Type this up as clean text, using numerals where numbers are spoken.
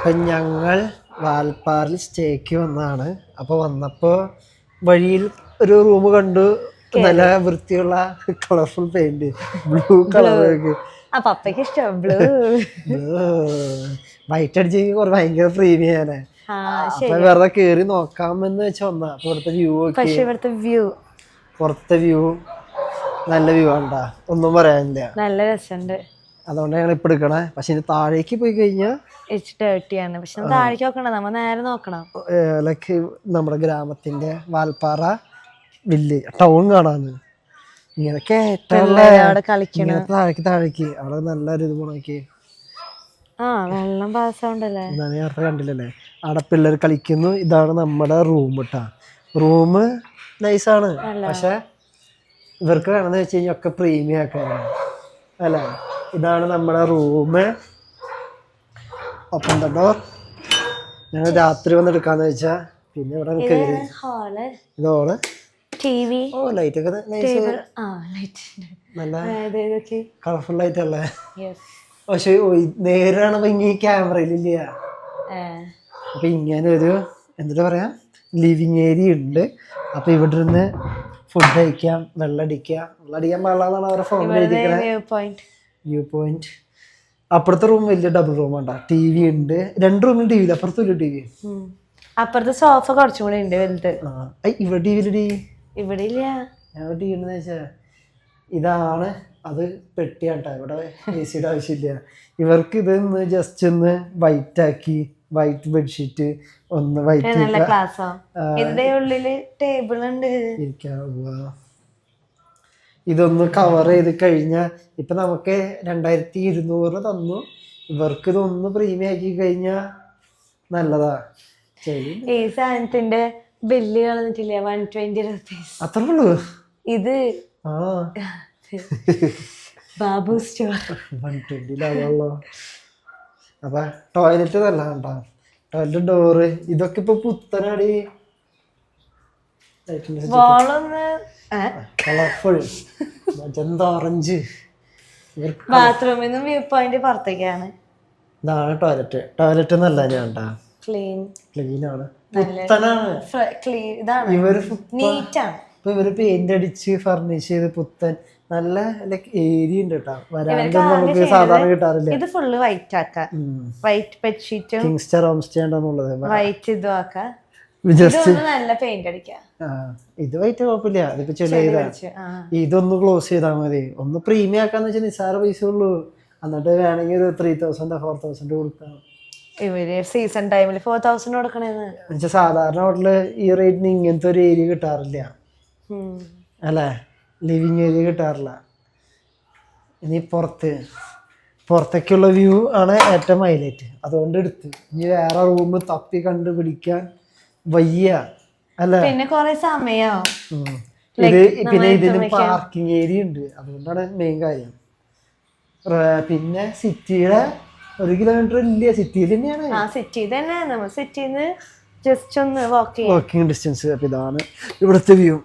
അപ്പം ഞങ്ങൾ വാൽപ്പാറിൽ സ്റ്റേക്ക് വന്നതാണ്. അപ്പോൾ വന്നപ്പോൾ വഴിയിൽ ഒരു റൂം കണ്ടു, നല്ല വൃത്തിയുള്ള കളർഫുൾ പെയിന്റ്, ബ്ലൂ കളറൊക്കെ. പപ്പയ്ക്ക് ഇഷ്ടം ബ്ലൂ. വൈറ്റ് അടിച്ചെങ്കിൽ ഭയങ്കര പ്രീമിയാണ്. അപ്പൊ വെറുതെ കേറി നോക്കാമെന്ന് വെച്ച് വന്ന. അപ്പൊ ഇവിടുത്തെ വ്യൂ പുറത്തെ വ്യൂ നല്ല വ്യൂ ആണ്ടാ, ഒന്നും പറയാനില്ല, നല്ല രസമുണ്ട്. അതുകൊണ്ട് ഞങ്ങൾ ഇപ്പൊ എടുക്കണേ. പക്ഷെ ഇനി താഴേക്ക് പോയി കഴിഞ്ഞാൽ ഡേർട്ടിയാണ്. പക്ഷെ താഴേക്ക് നോക്കണം, നമ്മ നേരെ നോക്കണം. ലൈക്ക് നമ്മുടെ ഗ്രാമത്തിന്റെ വാൽപ്പാറ വില്ലേജ് ടൗൺ കാണാന്ന്. ഇങ്ങനെ താഴേക്ക് അവിടെ നല്ലൊരു ഇത് പോണോക്കി. വെള്ളം പാസ്സാവണ്ടല്ലേ, ഞാൻ നേരത്തെ കണ്ടില്ലല്ലേ. അവിടെ പിള്ളേർ കളിക്കുന്നു. ഇതാണ് നമ്മുടെ റൂം കേട്ടാ. റൂം നൈസാണ്, പക്ഷെ ഇവർക്ക് വേണമെന്ന് വെച്ച് കഴിഞ്ഞാൽ ഒക്കെ പ്രീമിയം ആക്കാനാണ് അല്ലേ. ഇതാണ് നമ്മുടെ റൂം. Open the door. ഞങ്ങൾ രാത്രി വന്ന് എടുക്കാന്ന് വെച്ചാ. പിന്നെ ഇവിടെ ഇതോള് ടിവി. ഓ ലൈറ്റ് ഒക്കെ നല്ല കളർഫുൾ ലൈറ്റ് അല്ലേ. പക്ഷെ നേരാണ് ഭംഗി ക്യാമറയിലില്ല. അപ്പൊ ഇങ്ങനെ ഒരു എന്താ പറയാ ലിവിങ് ഏരിയ ഉണ്ട്. അപ്പൊ ഇവിടെ ഇരുന്ന് ഫുഡ് കഴിക്കാം, വെള്ളടിക്കാൻ പാടില്ലെന്നാണ് അവരുടെ ഫോണിൽ എഴുതിയിരിക്കുന്നത്. View point. അപ്പുറത്തെ റൂം വലിയ ഡബിൾ റൂം ഉണ്ടാ. ടി വി ഉണ്ട്, 2 റൂമിൽ ടി വി. അപ്പുറത്ത് വലിയ ടി വി. അപ്പുറത്തെ സോഫ കുറച്ചും കൂടെ ഉണ്ട് വലുത്. ഇവിടെ ടി വി ഇവിടെ ഇല്ല. ഞാൻ ടി വി ഉണ്ടെന്ന് വെച്ചാ ഇതാണ്. അത് പെട്ടിയാട്ടാ. ഇവിടെ എ സിയുടെ ആവശ്യമില്ല. ഇവർക്ക് ഇതൊന്ന് ജസ്റ്റ് ഒന്ന് വൈറ്റ് ആക്കി, വൈറ്റ് ബെഡ്ഷീറ്റ് ഒന്ന് വൈറ്റ് ഇതൊന്ന് കവർ ചെയ്ത് കഴിഞ്ഞാൽ ഇപ്പൊ നമുക്ക് 2200 തന്നു. ഇവർക്ക് ഇതൊന്ന് പ്രീമിയം ആക്കി കഴിഞ്ഞാൽ നല്ലതാ. ഈ സാധനത്തിന്റെ ബില്ല് കളഞ്ഞിട്ടില്ല, 120 rupees അത്രേ ഉള്ളൂ. ഇത് ബാബു സ്റ്റോർ 120 അപ്പൊ ടോയ്ലറ്റ് നല്ല കണ്ടാ. ടോയ്ലറ്റ് ഡോറ് ഇതൊക്കെ ഇപ്പൊ പുത്തനാടി. Colourful magenta orange. ബാത്റൂമിൽ നിന്നും വ്യൂ പോയിന്റ് പുറത്തേക്കാണ്. ഇതാണ് ടോയ്ലറ്റ്. ടോയ്ലറ്റ് നല്ല കണ്ടാ, ക്ലീൻ ആണ്, പുത്തനാണ്. ഇവര് പെയിന്റ് അടിച്ച് ഫർണിഷ് ചെയ്ത് പുത്തൻ നല്ല ഏരിയ ഉണ്ട് കേട്ടോ. വരാണ്ട് നമുക്ക് സാധാരണ കിട്ടാറില്ല. ഇത് ഫുള്ള് വൈറ്റ് ആക്കാം, വൈറ്റ് ബെഡ്ഷീറ്റും കിങ്സ്റ്റർ ഹോം സ്റ്റേ ഉണ്ടെന്നുള്ളത് വൈറ്റ് ഇതും ആക്കാം. നല്ല പെയിന്റ് അടിക്കാം. ഇത് വൈറ്റ് കുഴപ്പമില്ല, ഇതിപ്പോ ചെറിയ ഇതൊന്ന് ക്ലോസ് ചെയ്താൽ മതി. ഒന്ന് പ്രീമിയം ആക്കാന്ന് വെച്ചാൽ നിസ്സാര പൈസ ഉള്ളൂ. എന്നിട്ട് വേണമെങ്കിൽ ഒരു 3000 4000 കൊടുക്കാം. ഇവര് സീസൺ ടൈമിൽ 4000 കൊടുക്കണേന്ന്. സാധാരണ ഹോട്ടല് ഈ റേറ്റിന് ഇങ്ങനത്തെ ഒരു ഏരിയ കിട്ടാറില്ല അല്ലേ, ലിവിങ് ഏരിയ കിട്ടാറില്ല. ഇനി പുറത്തേക്കുള്ള വ്യൂ ആണ് ഏറ്റവും ഹൈലൈറ്റ്. അതുകൊണ്ട് എടുത്ത് ഇനി വേറെ റൂം തപ്പി കണ്ടുപിടിക്കാൻ വയ്യ അല്ലേ. പിന്നെ കൊറേ സമയം. പിന്നെ ഇതിന് പാർക്കിംഗ് ഏരിയ ഉണ്ട്, അതുകൊണ്ടാണ് മെയിൻ കാര്യം. പിന്നെ സിറ്റിയുടെ 1 കിലോമീറ്റർ ഇല്ല, സിറ്റിയിൽ തന്നെയാണ്. സിറ്റി തന്നെ, നമ്മൾ സിറ്റിന്ന് ജസ്റ്റ് ഒന്ന് വാക്കിംഗ് ഡിസ്റ്റൻസ്. അപ്പൊ ഇതാണ് ഇവിടുത്തെ വ്യൂ.